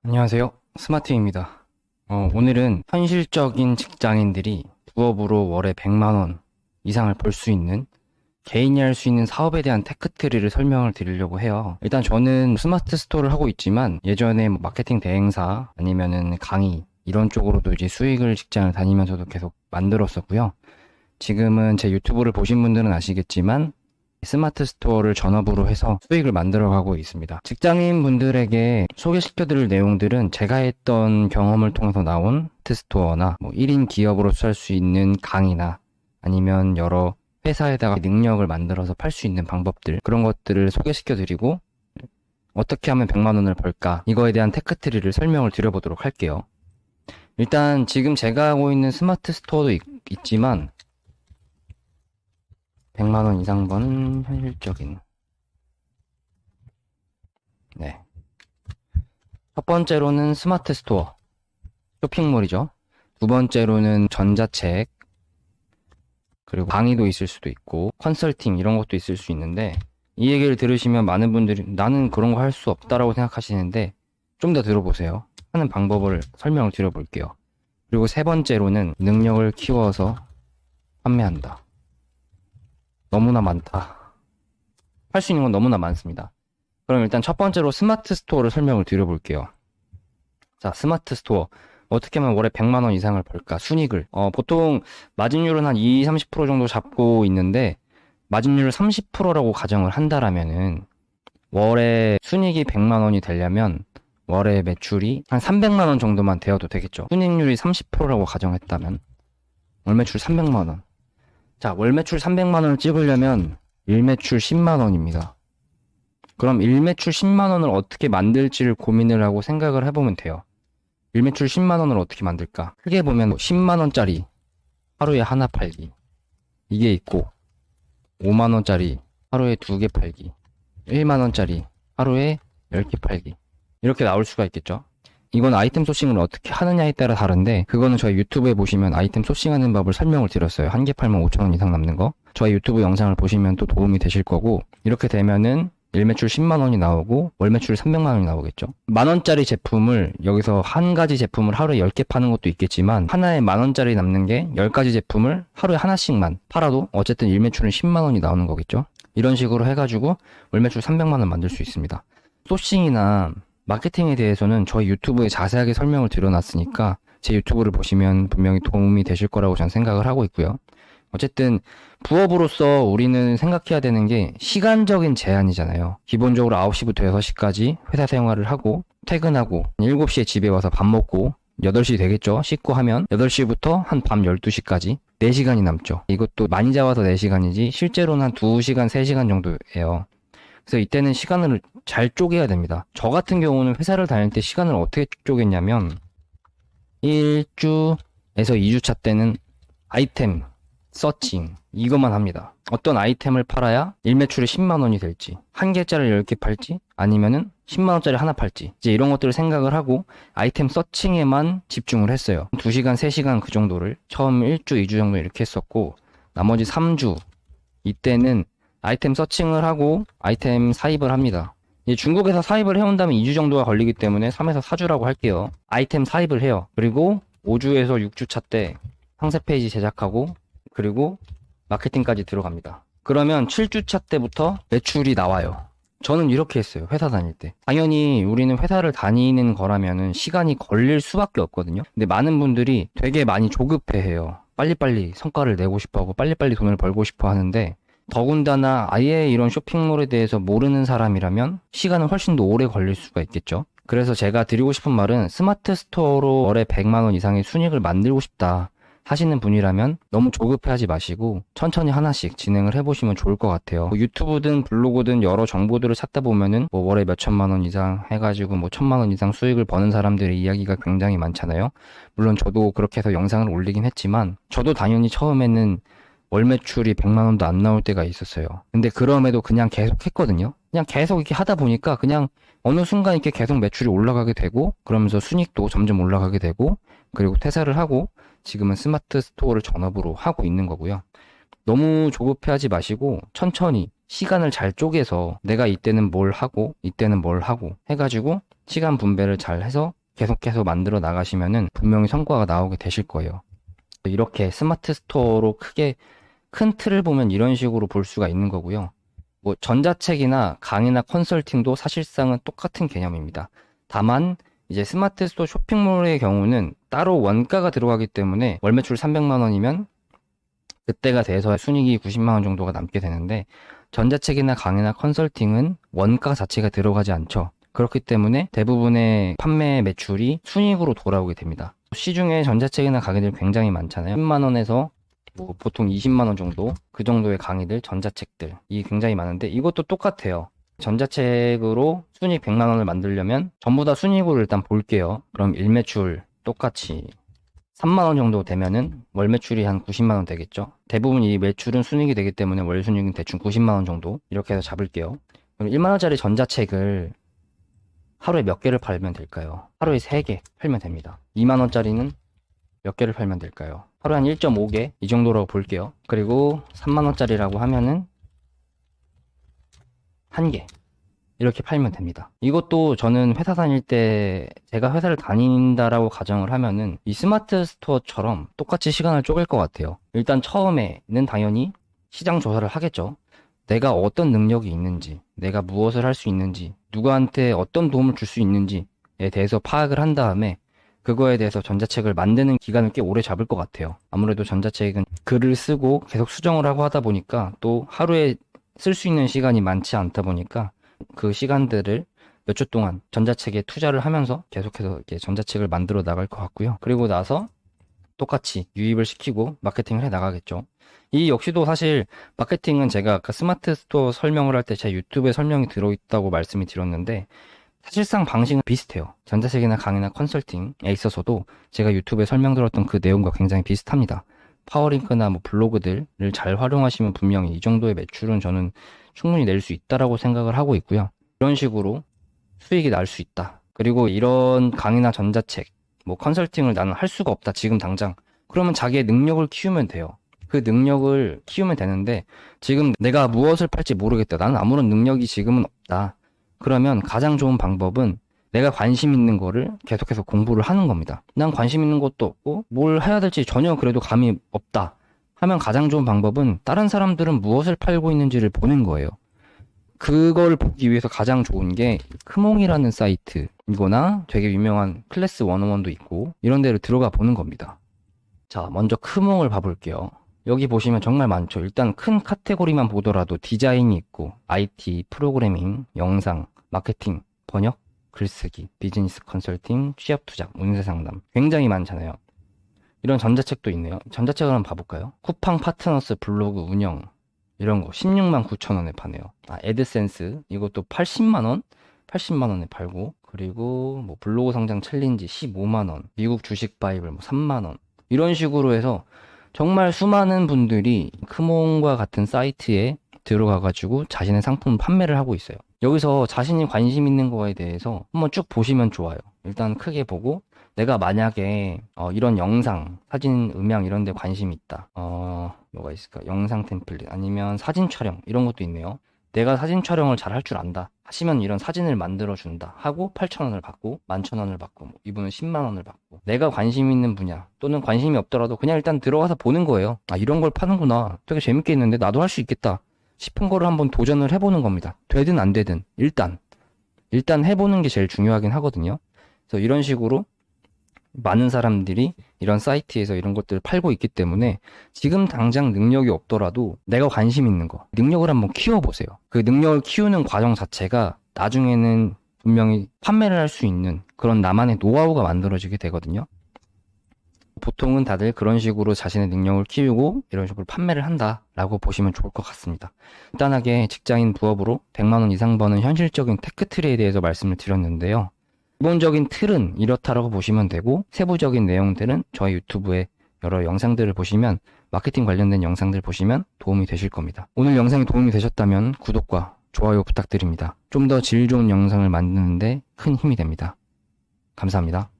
안녕하세요. 스마트입니다. 오늘은 현실적인 직장인들이 부업으로 월에 100만 원 이상을 벌 수 있는 개인이 할 수 있는 사업에 대한 테크트리를 설명을 드리려고 해요. 일단 저는 스마트 스토어를 하고 있지만 예전에 뭐 마케팅 대행사 아니면은 강의 이런 쪽으로도 이제 수익을 직장을 다니면서도 계속 만들었었고요. 지금은 제 유튜브를 보신 분들은 아시겠지만 스마트 스토어를 전업으로 해서 수익을 만들어가고 있습니다. 직장인 분들에게 소개시켜드릴 내용들은 제가 했던 경험을 통해서 나온 스마트 스토어나 뭐 1인 기업으로서 할 수 있는 강의나 아니면 여러 회사에다가 능력을 만들어서 팔 수 있는 방법들, 그런 것들을 소개시켜드리고 어떻게 하면 100만 원을 벌까, 이거에 대한 테크트리를 설명을 드려보도록 할게요. 일단 지금 제가 하고 있는 스마트 스토어도 있지만 100만 원 이상 버는 현실적인. 네. 첫 번째로는 스마트 스토어, 쇼핑몰이죠. 두 번째로는 전자책, 그리고 강의도 있을 수도 있고 컨설팅 이런 것도 있을 수 있는데, 이 얘기를 들으시면 많은 분들이 나는 그런 거 할 수 없다라고 생각하시는데 좀 더 들어보세요. 하는 방법을 설명을 드려볼게요. 그리고 세 번째로는 능력을 키워서 판매한다. 너무나 많다. 할 수 있는 건 너무나 많습니다. 그럼 일단 첫 번째로 스마트 스토어를 설명을 드려볼게요. 자, 스마트 스토어. 어떻게 하면 월에 100만 원 이상을 벌까? 순익을. 보통 마진율은 한 2, 30% 정도 잡고 있는데, 마진율 30%라고 가정을 한다라면은, 월에 순익이 100만 원이 되려면, 월에 매출이 한 300만 원 정도만 되어도 되겠죠. 순익률이 30%라고 가정했다면, 월 매출 300만 원. 자, 월 매출 300만 원을 찍으려면, 일매출 10만 원입니다. 그럼 일매출 10만 원을 어떻게 만들지를 고민을 하고 생각을 해보면 돼요. 일매출 10만 원을 어떻게 만들까? 크게 보면 10만 원짜리 하루에 하나 팔기, 이게 있고, 5만 원짜리 하루에 2개 팔기, 1만 원짜리 하루에 10개 팔기, 이렇게 나올 수가 있겠죠. 이건 아이템 소싱을 어떻게 하느냐에 따라 다른데, 그거는 저희 유튜브에 보시면 아이템 소싱하는 법을 설명을 드렸어요. 한 개 팔면 5천 원 이상 남는 거. 저희 유튜브 영상을 보시면 또 도움이 되실 거고, 이렇게 되면은 일매출 10만 원이 나오고 월 매출 300만 원이 나오겠죠. 만 원짜리 제품을 여기서 한 가지 제품을 하루에 10개 파는 것도 있겠지만, 하나에 만 원짜리 남는 게 10가지 제품을 하루에 하나씩만 팔아도 어쨌든 일매출은 10만 원이 나오는 거겠죠. 이런 식으로 해가지고 월 매출 300만 원 만들 수 있습니다. 소싱이나 마케팅에 대해서는 저희 유튜브에 자세하게 설명을 드려놨으니까 제 유튜브를 보시면 분명히 도움이 되실 거라고 저는 생각을 하고 있고요. 어쨌든 부업으로서 우리는 생각해야 되는 게 시간적인 제한이잖아요. 기본적으로 9시부터 6시까지 회사 생활을 하고 퇴근하고 7시에 집에 와서 밥 먹고 8시 되겠죠. 씻고 하면 8시부터 한 밤 12시까지 4시간이 남죠. 이것도 많이 잡아서 4시간이지 실제로는 한 2시간, 3시간 정도예요. 그래서 이때는 시간을 잘 쪼개야 됩니다. 저 같은 경우는 회사를 다닐 때 시간을 어떻게 쪼갰냐면 1주에서 2주차 때는 아이템 서칭 이것만 합니다. 어떤 아이템을 팔아야 일매출이 10만 원이 될지, 한 개짜리를 10개 팔지, 아니면은 10만 원짜리 하나 팔지, 이제 이런 것들을 생각을 하고 아이템 서칭에만 집중을 했어요. 2시간, 3시간 그 정도를 처음 1주, 2주 정도 이렇게 했었고, 나머지 3주 이때는 아이템 서칭을 하고 아이템 사입을 합니다. 이제 중국에서 사입을 해온다면 2주 정도가 걸리기 때문에 3에서 4주라고 할게요. 아이템 사입을 해요. 그리고 5주에서 6주차 때 상세 페이지 제작하고, 그리고 마케팅까지 들어갑니다. 그러면 7주차 때부터 매출이 나와요. 저는 이렇게 했어요. 회사 다닐 때. 당연히 우리는 회사를 다니는 거라면은 시간이 걸릴 수밖에 없거든요. 근데 많은 분들이 되게 많이 조급해해요. 빨리빨리 성과를 내고 싶어 하고 빨리빨리 돈을 벌고 싶어 하는데, 더군다나 아예 이런 쇼핑몰에 대해서 모르는 사람이라면 시간은 훨씬 더 오래 걸릴 수가 있겠죠. 그래서 제가 드리고 싶은 말은, 스마트 스토어로 월에 100만 원 이상의 순익을 만들고 싶다 하시는 분이라면 너무 조급해하지 마시고 천천히 하나씩 진행을 해보시면 좋을 것 같아요. 뭐 유튜브든 블로그든 여러 정보들을 찾다 보면은 뭐 월에 몇 천만 원 이상 해가지고 뭐 1,000만 원 이상 수익을 버는 사람들의 이야기가 굉장히 많잖아요. 물론 저도 그렇게 해서 영상을 올리긴 했지만, 저도 당연히 처음에는 월 매출이 100만 원도 안 나올 때가 있었어요. 근데 그럼에도 그냥 계속 했거든요. 그냥 계속 이렇게 하다 보니까 그냥 어느 순간 이렇게 계속 매출이 올라가게 되고, 그러면서 순익도 점점 올라가게 되고, 그리고 퇴사를 하고 지금은 스마트 스토어를 전업으로 하고 있는 거고요. 너무 조급해하지 마시고 천천히 시간을 잘 쪼개서 내가 이때는 뭘 하고 이때는 뭘 하고 해가지고 시간 분배를 잘 해서 계속해서 만들어 나가시면은 분명히 성과가 나오게 되실 거예요. 이렇게 스마트 스토어로 크게 큰 틀을 보면 이런 식으로 볼 수가 있는 거고요. 뭐 전자책이나 강의나 컨설팅도 사실상은 똑같은 개념입니다. 다만 이제 스마트 스토어 쇼핑몰의 경우는 따로 원가가 들어가기 때문에 월 매출 300만 원이면 그때가 돼서 순이익이 90만 원 정도가 남게 되는데, 전자책이나 강의나 컨설팅은 원가 자체가 들어가지 않죠. 그렇기 때문에 대부분의 판매 매출이 순이익으로 돌아오게 됩니다. 시중에 전자책이나 강의들 굉장히 많잖아요. 10만 원에서 뭐 보통 20만 원 정도, 그 정도의 강의들, 전자책들 이 굉장히 많은데, 이것도 똑같아요. 전자책으로 순이익 100만 원을 만들려면 전부 다 순이익으로 일단 볼게요. 그럼 일매출 똑같이 3만 원 정도 되면은 월 매출이 한 90만 원 되겠죠. 대부분 이 매출은 순이익이 되기 때문에 월 순이익은 대충 90만 원 정도 이렇게 해서 잡을게요. 그럼 1만 원짜리 전자책을 하루에 몇 개를 팔면 될까요? 하루에 3개 팔면 됩니다. 2만 원짜리는 몇 개를 팔면 될까요? 하루에 한 1.5개 이 정도라고 볼게요. 그리고 3만 원짜리라고 하면은 1개 이렇게 팔면 됩니다. 이것도 저는 회사 다닐 때, 제가 회사를 다닌다라고 가정을 하면은 이 스마트 스토어처럼 똑같이 시간을 쪼갤 것 같아요. 일단 처음에는 당연히 시장 조사를 하겠죠. 내가 어떤 능력이 있는지, 내가 무엇을 할 수 있는지, 누구한테 어떤 도움을 줄 수 있는지에 대해서 파악을 한 다음에 그거에 대해서 전자책을 만드는 기간을 꽤 오래 잡을 것 같아요. 아무래도 전자책은 글을 쓰고 계속 수정을 하고 하다 보니까, 또 하루에 쓸 수 있는 시간이 많지 않다 보니까 그 시간들을 몇 주 동안 전자책에 투자를 하면서 계속해서 이렇게 전자책을 만들어 나갈 것 같고요. 그리고 나서 똑같이 유입을 시키고 마케팅을 해 나가겠죠. 이 역시도 사실 마케팅은 제가 아까 스마트 스토어 설명을 할 때 제 유튜브에 설명이 들어있다고 말씀이 드렸는데, 사실상 방식은 비슷해요. 전자책이나 강의나 컨설팅에 있어서도 제가 유튜브에 설명드렸던 그 내용과 굉장히 비슷합니다. 파워링크나 뭐 블로그들을 잘 활용하시면 분명히 이 정도의 매출은 저는 충분히 낼 수 있다라고 생각을 하고 있고요. 이런 식으로 수익이 날 수 있다. 그리고 이런 강의나 전자책, 뭐 컨설팅을 나는 할 수가 없다, 지금 당장. 그러면 자기의 능력을 키우면 돼요. 그 능력을 키우면 되는데, 지금 내가 무엇을 팔지 모르겠다, 나는 아무런 능력이 지금은 없다. 그러면 가장 좋은 방법은 내가 관심 있는 거를 계속해서 공부를 하는 겁니다. 난 관심 있는 것도 없고 뭘 해야 될지 전혀 그래도 감이 없다 하면 가장 좋은 방법은 다른 사람들은 무엇을 팔고 있는지를 보는 거예요. 그걸 보기 위해서 가장 좋은 게 크몽이라는 사이트이거나 되게 유명한 클래스 101도 있고 이런 데를 들어가 보는 겁니다. 자, 먼저 크몽을 봐볼게요. 여기 보시면 정말 많죠. 일단 큰 카테고리만 보더라도 디자인이 있고, IT, 프로그래밍, 영상, 마케팅, 번역, 글쓰기, 비즈니스 컨설팅, 취업 투자, 운세 상담 굉장히 많잖아요. 이런 전자책도 있네요. 전자책을 한번 봐볼까요? 쿠팡 파트너스 블로그 운영 이런 거 16만 9천 원에 파네요. 애드센스 이것도 80만 원? 80만 원에 팔고, 그리고 뭐 블로그 성장 챌린지 15만 원, 미국 주식 바이블 뭐 3만 원 이런 식으로 해서 정말 수많은 분들이 크몽과 같은 사이트에 들어가가지고 자신의 상품 판매를 하고 있어요. 여기서 자신이 관심 있는 거에 대해서 한번 쭉 보시면 좋아요. 일단 크게 보고, 내가 만약에 이런 영상, 사진, 음향 이런 데 관심이 있다. 뭐가 있을까? 영상 템플릿 아니면 사진 촬영 이런 것도 있네요. 내가 사진 촬영을 잘 할 줄 안다 하시면 이런 사진을 만들어 준다 하고 8,000원을 받고 11,000원을 받고, 뭐 이분은 10만 원을 받고, 내가 관심 있는 분야 또는 관심이 없더라도 그냥 일단 들어가서 보는 거예요. 이런 걸 파는구나, 되게 재밌겠는데 나도 할 수 있겠다 싶은 거를 한번 도전을 해보는 겁니다. 되든 안 되든 일단 해보는 게 제일 중요하긴 하거든요. 그래서 이런 식으로 많은 사람들이 이런 사이트에서 이런 것들을 팔고 있기 때문에 지금 당장 능력이 없더라도 내가 관심 있는 거, 능력을 한번 키워보세요. 그 능력을 키우는 과정 자체가 나중에는 분명히 판매를 할 수 있는 그런 나만의 노하우가 만들어지게 되거든요. 보통은 다들 그런 식으로 자신의 능력을 키우고 이런 식으로 판매를 한다라고 보시면 좋을 것 같습니다. 간단하게 직장인 부업으로 100만 원 이상 버는 현실적인 테크트리에 대해서 말씀을 드렸는데요. 기본적인 틀은 이렇다라고 보시면 되고, 세부적인 내용들은 저희 유튜브에 여러 영상들을 보시면, 마케팅 관련된 영상들 보시면 도움이 되실 겁니다. 오늘 영상이 도움이 되셨다면 구독과 좋아요 부탁드립니다. 좀 더 질 좋은 영상을 만드는데 큰 힘이 됩니다. 감사합니다.